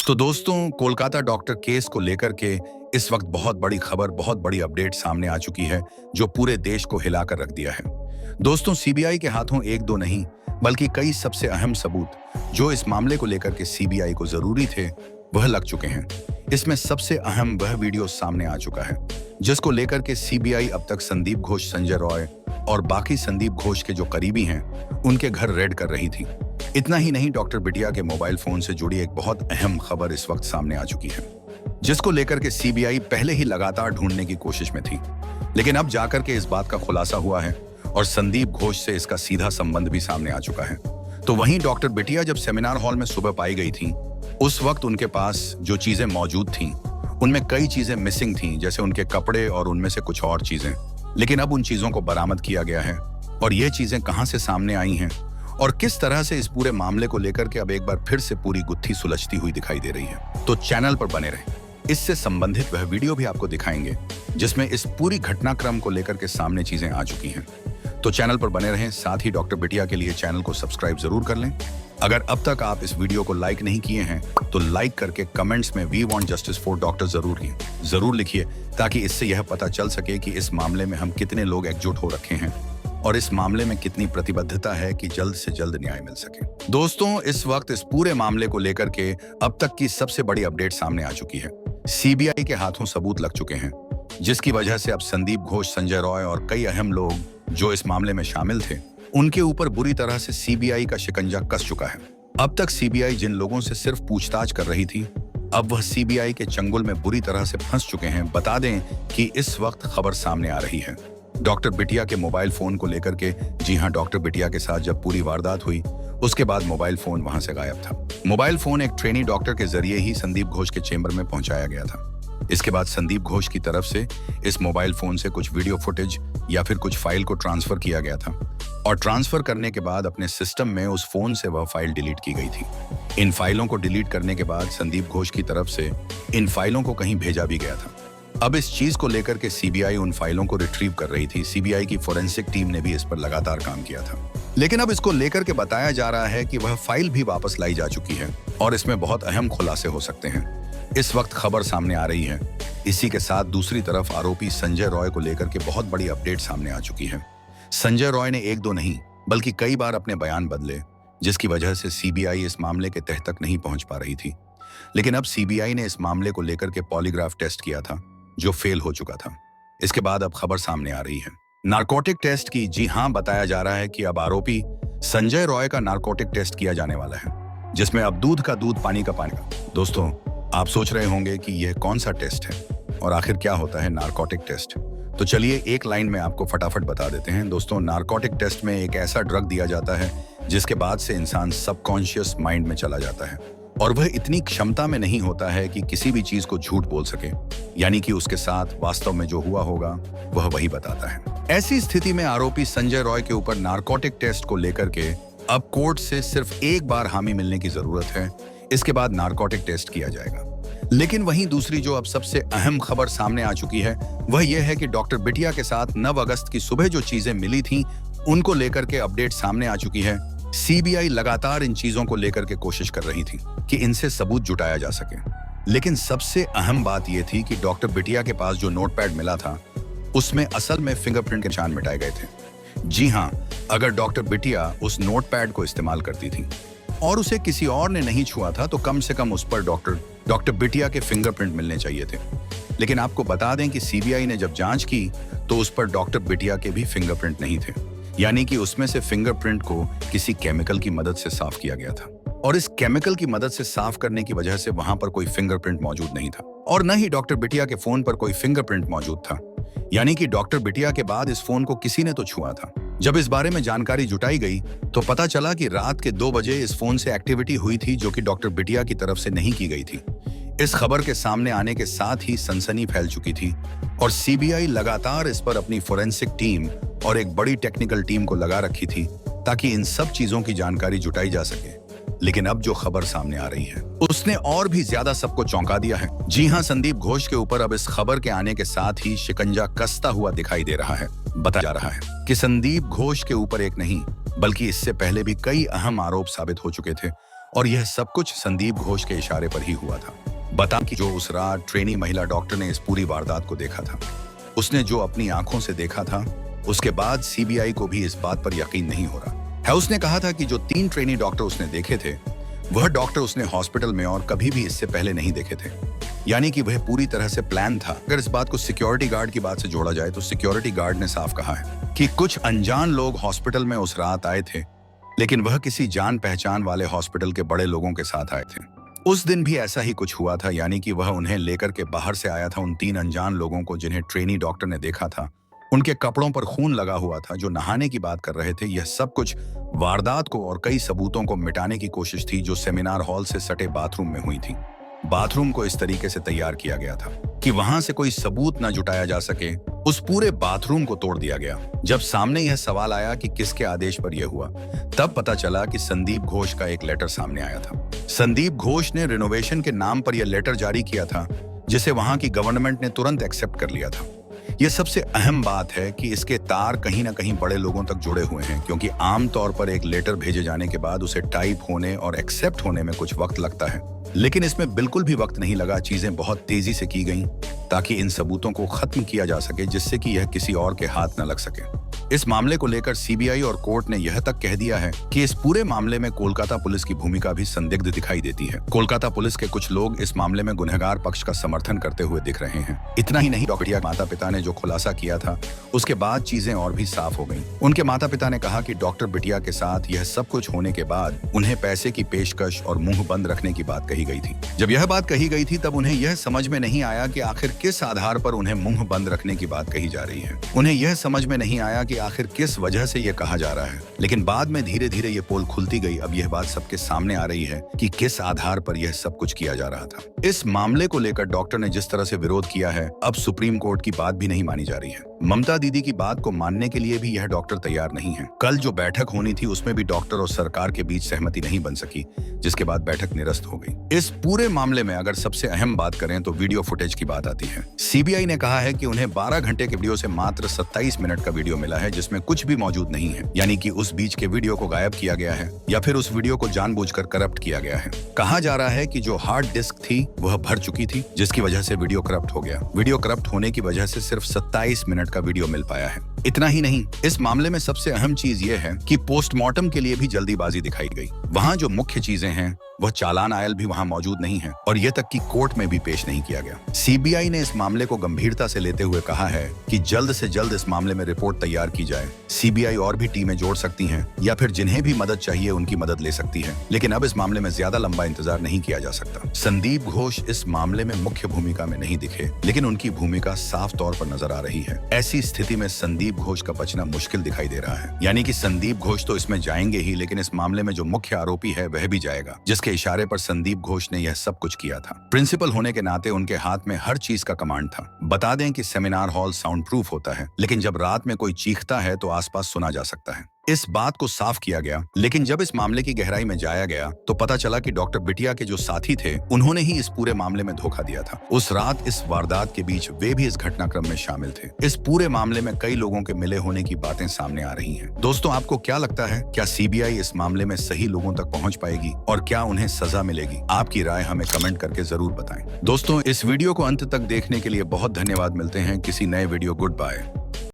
तो दोस्तों, Kolkata doctor case को लेकर के इस वक्त बहुत बड़ी खबर, बहुत बड़ी अपडेट सामने आ चुकी है जो पूरे देश को हिलाकर रख दिया है। दोस्तों, सीबीआई के हाथों एक दो नहीं बल्कि कई सबसे अहम सबूत जो इस मामले को लेकर के सीबीआई को जरूरी थे वह लग चुके हैं। इसमें सबसे अहम वह वीडियो सामने आ चुका है जिसको लेकर के सीबीआई अब तक संदीप घोष, संजय रॉय और बाकी संदीप घोष के जो करीबी हैं उनके घर रेड कर रही थी। इतना ही नहीं, डॉक्टर बिटिया के मोबाइल फोन से जुड़ी एक बहुत अहम खबर इस वक्त सामने आ चुकी है जिसको लेकर के सीबीआई पहले ही लगातार ढूंढने की कोशिश में थी, लेकिन अब जाकर के इस बात का खुलासा हुआ है और संदीप घोष से इसका सीधा संबंध भी सामने आ चुका है। तो वहीं डॉक्टर बिटिया जब सेमिनार हॉल में सुबह पाई गई थी, उस वक्त उनके पास जो चीजें मौजूद थीं उनमें कई चीजें मिसिंग थीं, जैसे उनके कपड़े और उनमें से कुछ और चीजें। लेकिन अब उन चीजों को बरामद किया गया है और ये चीजें कहां से सामने आई हैं और किस तरह से इस पूरे मामले को लेकर के अब एक बार फिर से पूरी गुत्थी सुलझती हुई दिखाई दे रही है। तो चैनल पर बने रहें, इससे संबंधित वह वीडियो भी आपको दिखाएंगे जिसमें इस पूरी घटनाक्रम को लेकर के सामने चीजें आ चुकी हैं। तो चैनल पर बने रहें, साथ ही डॉक्टर बिटिया के लिए चैनल को सब्सक्राइब जरूर कर लें। अगर अब तक आप इस वीडियो को लाइक नहीं किए हैं तो लाइक करके कमेंट्स में we want justice for doctor जरूर लिखिए, ताकि इससे यह पता चल सके कि इस मामले में हम कितने लोग एकजुट हो रखे हैं और इस मामले में कितनी प्रतिबद्धता है कि जल्द से जल्द न्याय मिल सके। दोस्तों, इस वक्त इस पूरे मामले को लेकर के अब तक की सबसे बड़ी अपडेट सामने आ चुकी है। सीबीआई के हाथों सबूत लग चुके हैं जिसकी वजह से अब संदीप घोष, संजय रॉय और कई अहम लोग जो इस मामले में शामिल थे उनके ऊपर बुरी तरह से सीबीआई का शिकंजा कस चुका है। अब तक सीबीआई जिन लोगों से सिर्फ पूछताछ कर रही थी, अब वह सीबीआई के चंगुल में बुरी तरह से फंस चुके हैं। बता दें कि इस वक्त खबर सामने आ रही है डॉक्टर बिटिया के मोबाइल फोन को लेकर के। जी हां, डॉक्टर बिटिया के साथ जब पूरी वारदात हुई उसके बाद मोबाइल फोन वहां से गायब था। मोबाइल फोन एक ट्रेनी डॉक्टर के जरिए ही संदीप घोष के चेंबर में पहुंचाया गया था। इसके बाद संदीप घोष की तरफ से इस मोबाइल फोन से कुछ वीडियो फुटेज या फिर कुछ फाइल को ट्रांसफर किया गया था और ट्रांसफर करने के बाद अपने सिस्टम में उस फोन से वह फाइल डिलीट की गई थी। इन फाइलों को डिलीट करने के बाद संदीप घोष की तरफ से इन फाइलों को कहीं भेजा भी गया था। अब इस चीज को लेकर के सीबीआई उन फाइलों को रिट्रीव कर रही थी। सीबीआई की फोरेंसिक टीम ने भी इस पर लगातार काम किया था, लेकिन अब इसको लेकर के बताया जा रहा है कि वह फाइल भी वापस लाई जा चुकी है और इसमें बहुत अहम खुलासे हो सकते हैं। इस वक्त खबर सामने आ रही है। इसी के साथ दूसरी तरफ आरोपी संजय रॉय को लेकर के बहुत बड़ी अपडेट सामने आ चुकी है। संजय रॉय ने एक दो नहीं बल्कि कई बार अपने बयान बदले, जिसकी वजह से सीबीआई इस मामले के तह तक नहीं पहुंच पा रही थी। लेकिन अब सीबीआई ने इस मामले को लेकर के पॉलीग्राफ टेस्ट किया था जो फेल हो चुका था। इसके बाद अब खबर सामने आ रही है नारकोटिक टेस्ट की। जी हां, बताया जा रहा है कि अब आरोपी संजय रॉय का नारकोटिक टेस्ट किया जाने वाला है, जिसमें अब दूध का दूध, पानी का पानी का। दोस्तों, आप सोच रहे होंगे कि यह कौन सा टेस्ट है और आखिर क्या होता है नारकोटिक टेस्ट। तो चलिए एक लाइन में आपको फटाफट बता देते हैं। दोस्तों, नारकोटिक टेस्ट में एक ऐसा ड्रग दिया जाता है जिसके बाद से इंसान सबकॉन्शियस माइंड में चला जाता है और वह इतनी क्षमता में नहीं होता है कि किसी भी चीज को झूठ बोल सके, यानी कि उसके साथ वास्तव में जो हुआ होगा वह वही बताता है। ऐसी स्थिति में आरोपी संजय रॉय के ऊपर नारकोटिक टेस्ट को लेकर के अब कोर्ट से सिर्फ एक बार हामी मिलने की जरूरत है। इसके बाद नारकोटिक टेस्ट किया जाएगा। लेकिन वहीं दूसरी जो अब सबसे अहम खबर सामने आ चुकी है वह यह है कि डॉक्टर बिटिया के साथ 9 अगस्त की सुबह जो चीजें मिली थीं उनको लेकर के अपडेट सामने आ चुकी है। सीबीआई लगातार इन चीजों को लेकर के कोशिश कर रही थी कि इनसे सबूत जुटाया जा सके, लेकिन सबसे अहम बात यह थी कि डॉक्टर बिटिया के पास जो नोटपैड मिला था उसमें असल में फिंगरप्रिंट के निशान मिटाए गए थे। जी हां, अगर डॉक्टर बिटिया उस नोटपैड को इस्तेमाल करती थी और उसे किसी और ने नहीं छुआ था तो कम से कम उस पर डॉक्टर बिटिया के फिंगरप्रिंट मिलने चाहिए थे। लेकिन आपको बता दें कि सीबीआई ने जब जांच की तो उस पर डॉक्टर बिटिया के भी फिंगरप्रिंट नहीं थे, यानी कि उसमें से फिंगरप्रिंट को किसी केमिकल की मदद से साफ किया गया था और इस केमिकल की मदद से साफ करने की वजह से वहां पर कोई फिंगरप्रिंट मौजूद नहीं था और न ही डॉक्टर बिटिया के फोन पर कोई फिंगरप्रिंट मौजूद था, यानी कि डॉक्टर बिटिया के बाद इस फोन को किसी ने तो छुआ था। जब इस बारे में जानकारी जुटाई गई तो पता चला कि रात के 2 बजे इस फोन से एक्टिविटी हुई थी जो कि डॉक्टर बिटिया की तरफ से नहीं की गई थी। इस खबर के सामने आने के साथ ही सनसनी फैल चुकी थी और सीबीआई लगातार इस पर अपनी फोरेंसिक टीम और एक बड़ी टेक्निकल टीम को लगा रखी थी ताकि इन सब चीजों की जानकारी जुटाई जा सके। लेकिन अब जो खबर सामने आ रही है उसने और भी ज्यादा सबको चौंका दिया है। जी हां, संदीप घोष के ऊपर अब इस खबर के आने के साथ ही शिकंजा कसता हुआ दिखाई दे रहा है। बताया जा रहा है कि संदीप घोष के ऊपर एक नहीं बल्कि इससे पहले भी कई अहम आरोप साबित हो चुके थे और यह सब कुछ संदीप घोष के इशारे पर ही हुआ था। बता कि जो उस रात ट्रेनी महिला डॉक्टर ने इस पूरी वारदात को देखा था, उसने जो अपनी आंखों से देखा था, उसके बाद सीबीआई को भी इस बात पर यकीन नहीं हो रहा है। उसने कहा था कि जो 3 ट्रेनी डॉक्टर उसने देखे थे, वह डॉक्टर उसने हॉस्पिटल में और कभी भी इससे पहले नहीं देखे थे। यानी कि वह पूरी तरह से प्लान था। अगर इस बात को सिक्योरिटी गार्ड की बात से जोड़ा जाए तो सिक्योरिटी गार्ड ने साफ कहा है कि कुछ अनजान लोग हॉस्पिटल में उस रात आए थे, लेकिन वह किसी जान पहचान वाले हॉस्पिटल के बड़े लोगों के साथ आए थे। उस दिन भी ऐसा ही कुछ हुआ था, यानी कि वह उन्हें लेकर के बाहर से आया था। उन 3 अनजान लोगों को जिन्हें ट्रेनी डॉक्टर ने देखा था, उनके कपड़ों पर खून लगा हुआ था, जो नहाने की बात कर रहे थे। यह सब कुछ वारदात को और कई सबूतों को मिटाने की कोशिश थी जो सेमिनार हॉल से सटे बाथरूम में हुई थी। बाथरूम को इस तरीके से तैयार किया गया था कि वहां से कोई सबूत न जुटाया जा सके। उस पूरे बाथरूम को तोड़ दिया गया। जब सामने यह सवाल आया कि किसके आदेश पर यह हुआ, तब पता चला कि संदीप घोष का एक लेटर सामने आया था। संदीप घोष ने रिनोवेशन के नाम पर यह लेटर जारी किया था, जिसे वहां की गवर्नमेंट ने तुरंत एक्सेप्ट कर लिया था। यह सबसे अहम बात है कि इसके तार कहीं ना कहीं बड़े लोगों तक जुड़े हुए हैं, क्योंकि आमतौर पर एक लेटर भेजे जाने के बाद उसे टाइप होने और एक्सेप्ट होने में कुछ वक्त लगता है, लेकिन इसमें बिल्कुल भी वक्त नहीं लगा। चीजें बहुत तेजी से की गईं ताकि इन सबूतों को खत्म किया जा सके, जिससे कि यह किसी और के हाथ न लग सके। इस मामले को लेकर सीबीआई और कोर्ट ने यह तक कह दिया है कि इस पूरे मामले में कोलकाता पुलिस की भूमिका भी संदिग्ध दिखाई देती है। कोलकाता पुलिस के कुछ लोग इस मामले में गुनहगार पक्ष का समर्थन करते हुए दिख रहे हैं। इतना ही नहीं, डॉक्टर माता पिता ने जो खुलासा किया था, उसके बाद चीजें और भी साफ हो गईं। उनके माता पिता ने कहा कि डॉक्टर बिटिया के साथ यह सब कुछ होने के बाद उन्हें पैसे की पेशकश और मुंह बंद रखने की बात कही गई थी। जब यह बात कही गई थी, तब उन्हें यह समझ में नहीं आया कि आखिर किस आधार पर उन्हें मुंह बंद रखने की बात कही जा रही है। उन्हें यह समझ में नहीं आया कि आखिर किस वजह से यह कहा जा रहा है। लेकिन बाद में धीरे धीरे यह पोल खुलती गई। अब यह बात सबके सामने आ रही है कि किस आधार पर यह सब कुछ किया जा रहा था। इस मामले को लेकर डॉक्टर ने जिस तरह से विरोध किया है, अब सुप्रीम कोर्ट की बात भी नहीं मानी जा रही है। ममता दीदी की बात को मानने के लिए भी यह डॉक्टर तैयार नहीं है। कल जो बैठक होनी थी, उसमें भी डॉक्टर और सरकार के बीच सहमति नहीं बन सकी, जिसके बाद बैठक निरस्त हो गई। इस पूरे मामले में अगर सबसे अहम बात करें तो वीडियो फुटेज की बात आती है। सीबीआई ने कहा है कि उन्हें 12 घंटे के वीडियो से मात्र 27 मिनट का वीडियो मिला है, जिसमें कुछ भी मौजूद नहीं है। यानी कि उस बीच के वीडियो को गायब किया गया है, या फिर उस वीडियो को जानबूझकर करप्ट किया गया है। कहा जा रहा है कि जो हार्ड डिस्क थी वह भर चुकी थी, जिसकी वजह से वीडियो करप्ट हो गया। वीडियो करप्ट होने की वजह से सिर्फ 27 मिनट का वीडियो मिल पाया है। इतना ही नहीं, इस मामले में सबसे अहम चीज यह है कि पोस्टमार्टम के लिए भी जल्दीबाजी दिखाई गई। वहां जो मुख्य चीजें हैं, वह चालान आयल भी वहां मौजूद नहीं है, और यह तक कि कोर्ट में भी पेश नहीं किया गया। सीबीआई ने इस मामले को गंभीरता से लेते हुए कहा है कि जल्द से जल्द इस मामले में रिपोर्ट तैयार की जाए। सीबीआई और भी टीमें जोड़ सकती हैं, या फिर जिन्हें भी मदद चाहिए उनकी मदद ले सकती है, लेकिन अब इस मामले में ज्यादा लंबा इंतजार नहीं किया जा सकता। संदीप घोष इस मामले में मुख्य भूमिका में नहीं दिखे, लेकिन उनकी भूमिका साफ तौर पर नजर आ रही है। ऐसी स्थिति में संदीप घोष का बचना मुश्किल दिखाई दे रहा है। यानी कि संदीप घोष तो इसमें जाएंगे ही, लेकिन इस मामले में जो मुख्य आरोपी है वह भी जाएगा, जिसके इशारे पर संदीप घोष ने यह सब कुछ किया था। प्रिंसिपल होने के नाते उनके हाथ में हर चीज का कमांड था। बता दें कि सेमिनार हॉल साउंड प्रूफ होता है, लेकिन जब रात में कोई चीखता है तो आसपास सुना जा सकता है। इस बात को साफ किया गया, लेकिन जब इस मामले की गहराई में जाया गया तो पता चला कि डॉक्टर बिटिया के जो साथी थे, उन्होंने ही इस पूरे मामले में धोखा दिया था। उस रात इस वारदात के बीच वे भी इस घटनाक्रम में शामिल थे। इस पूरे मामले में कई लोगों के मिले होने की बातें सामने आ रही हैं। दोस्तों, आपको क्या लगता है, क्या सीबीआई इस मामले में सही लोगों तक पहुंच पाएगी और क्या उन्हें सजा मिलेगी? आपकी राय हमें कमेंट करके जरूर बताएं। दोस्तों, इस वीडियो को अंत तक देखने के लिए बहुत धन्यवाद। मिलते हैं किसी नए वीडियो। Good bye.